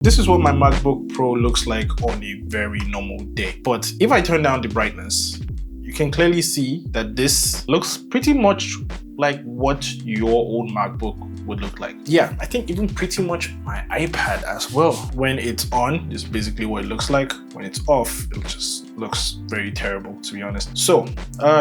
This is what my MacBook Pro looks like on a very normal day. But if I turn down the brightness, you can clearly see that this looks pretty much like what your old MacBook would look like. Yeah, I think even pretty much my iPad as well. When it's on, this is basically what it looks like. When it's off, it just looks very terrible, to be honest. So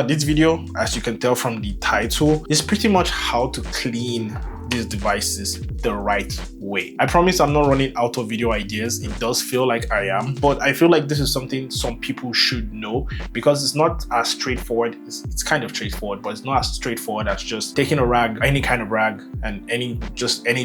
this video, as you can tell from the title, is pretty much how to clean these devices the right way. I promise I'm not running out of video ideas. It does feel like I am, but I feel like this is something some people should know because it's not as straightforward. It's kind of straightforward, but it's not as straightforward as just taking a rag, any kind of rag, and any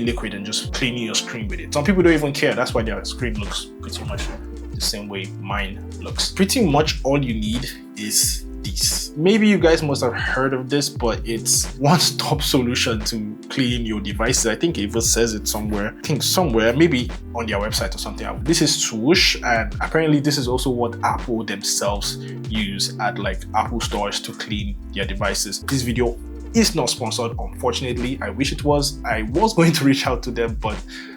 liquid and just cleaning your screen with it. Some people don't even care. That's why their screen looks pretty much the same way mine looks. Pretty much all you need is this. Maybe you guys must have heard of this, but it's one-stop solution to clean your devices. I think it even says it somewhere. I think somewhere, maybe on their website or something. This is whoosh, and apparently this is also what Apple themselves use at like Apple stores to clean their devices. This video is not sponsored, unfortunately. I wish it was. I was going to reach out to them, but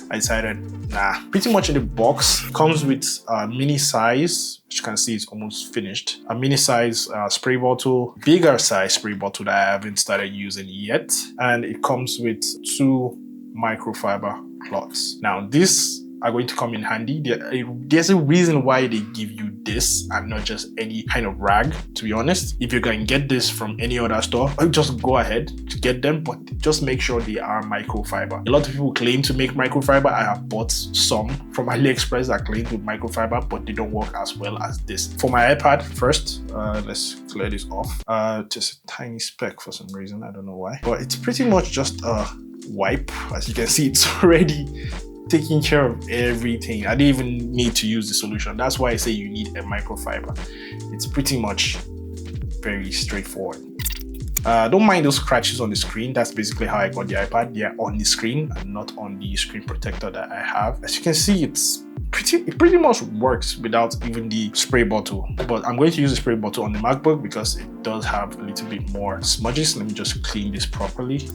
I decided, nah. Pretty much in the box, comes with a mini size, which you can see it's almost finished. A mini size spray bottle, bigger size spray bottle that I haven't started using yet. And it comes with 2 microfiber cloths. Now, these are going to come in handy. There's a reason why they give you this and not just any kind of rag, to be honest. If you can get this from any other store, just go ahead to get them, but just make sure they are microfiber. A lot of people claim to make microfiber. I have bought some from AliExpress that claim with microfiber, but they don't work as well as this. For my iPad, first, let's clear this off. Just a tiny speck for some reason, I don't know why. But it's pretty much just a wipe. As you can see, it's already taking care of everything. I didn't even need to use the solution. That's why I say you need a microfiber. It's pretty much very straightforward. Don't mind those scratches on the screen. That's basically how I got the iPad. They're on the screen and not on the screen protector that I have. As you can see, it pretty much works without even the spray bottle. But I'm going to use the spray bottle on the MacBook because it does have a little bit more smudges. Let me just clean this properly.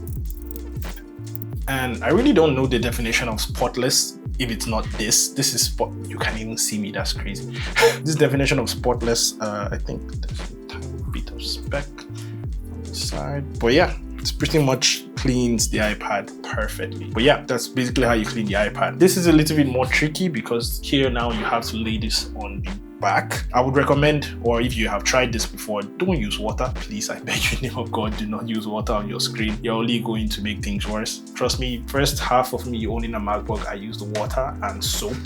And I really don't know the definition of spotless if it's not this. This is spot. You can't even see me. That's crazy. This definition of spotless, I think there's a tiny bit of speck on the side. But yeah, it's pretty much cleans the iPad perfectly. But yeah, that's basically how you clean the iPad. This is a little bit more tricky because here now you have to lay this on the back. I would recommend, or if you have tried this before, don't use water, please. I beg you in the name of God, do not use water on your screen. You're only going to make things worse. Trust me, first half of me owning a MacBook, I used water and soap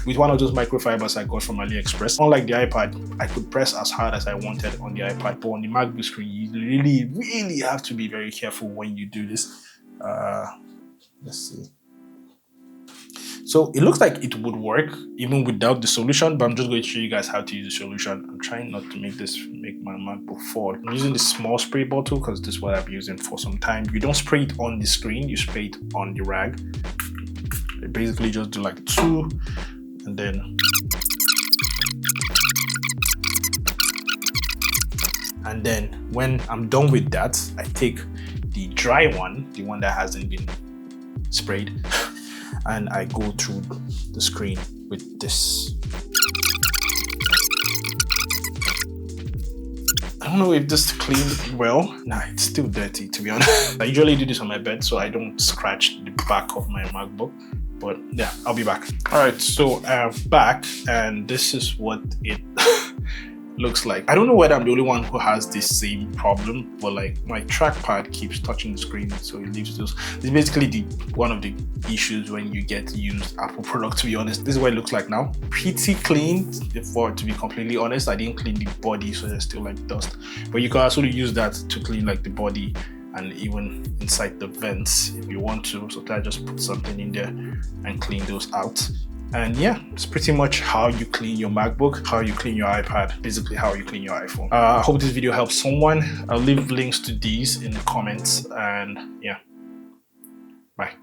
with one of those microfibers I got from AliExpress. Unlike the iPad, I could press as hard as I wanted on the iPad, but on the MacBook screen, you really have to be very careful when you do this. Let's see. So it looks like it would work even without the solution, but I'm just going to show you guys how to use the solution. I'm trying not to make my MacBook fall. I'm using this small spray bottle because this is what I've been using for some time. You don't spray it on the screen, you spray it on the rag. I basically just do like 2 and then when I'm done with that, I take the dry one, the one that hasn't been sprayed, and I go through the screen with this. I don't know if this cleaned well. Nah, it's still dirty, to be honest. I usually do this on my bed so I don't scratch the back of my MacBook. But yeah, I'll be back. All right, so I'm back and this is what it looks like. I don't know whether I'm the only one who has this same problem, but like my trackpad keeps touching the screen, so it leaves those. This is basically one of the issues when you get used Apple product, to be honest. This is what it looks like now. Pretty clean, to be completely honest. I didn't clean the body, so there's still like dust. But you can also use that to clean like the body and even inside the vents if you want to. So I just put something in there and clean those out. And yeah, it's pretty much how you clean your MacBook, how you clean your iPad, basically how you clean your iPhone. I hope this video helps someone. I'll leave links to these in the comments and yeah, bye.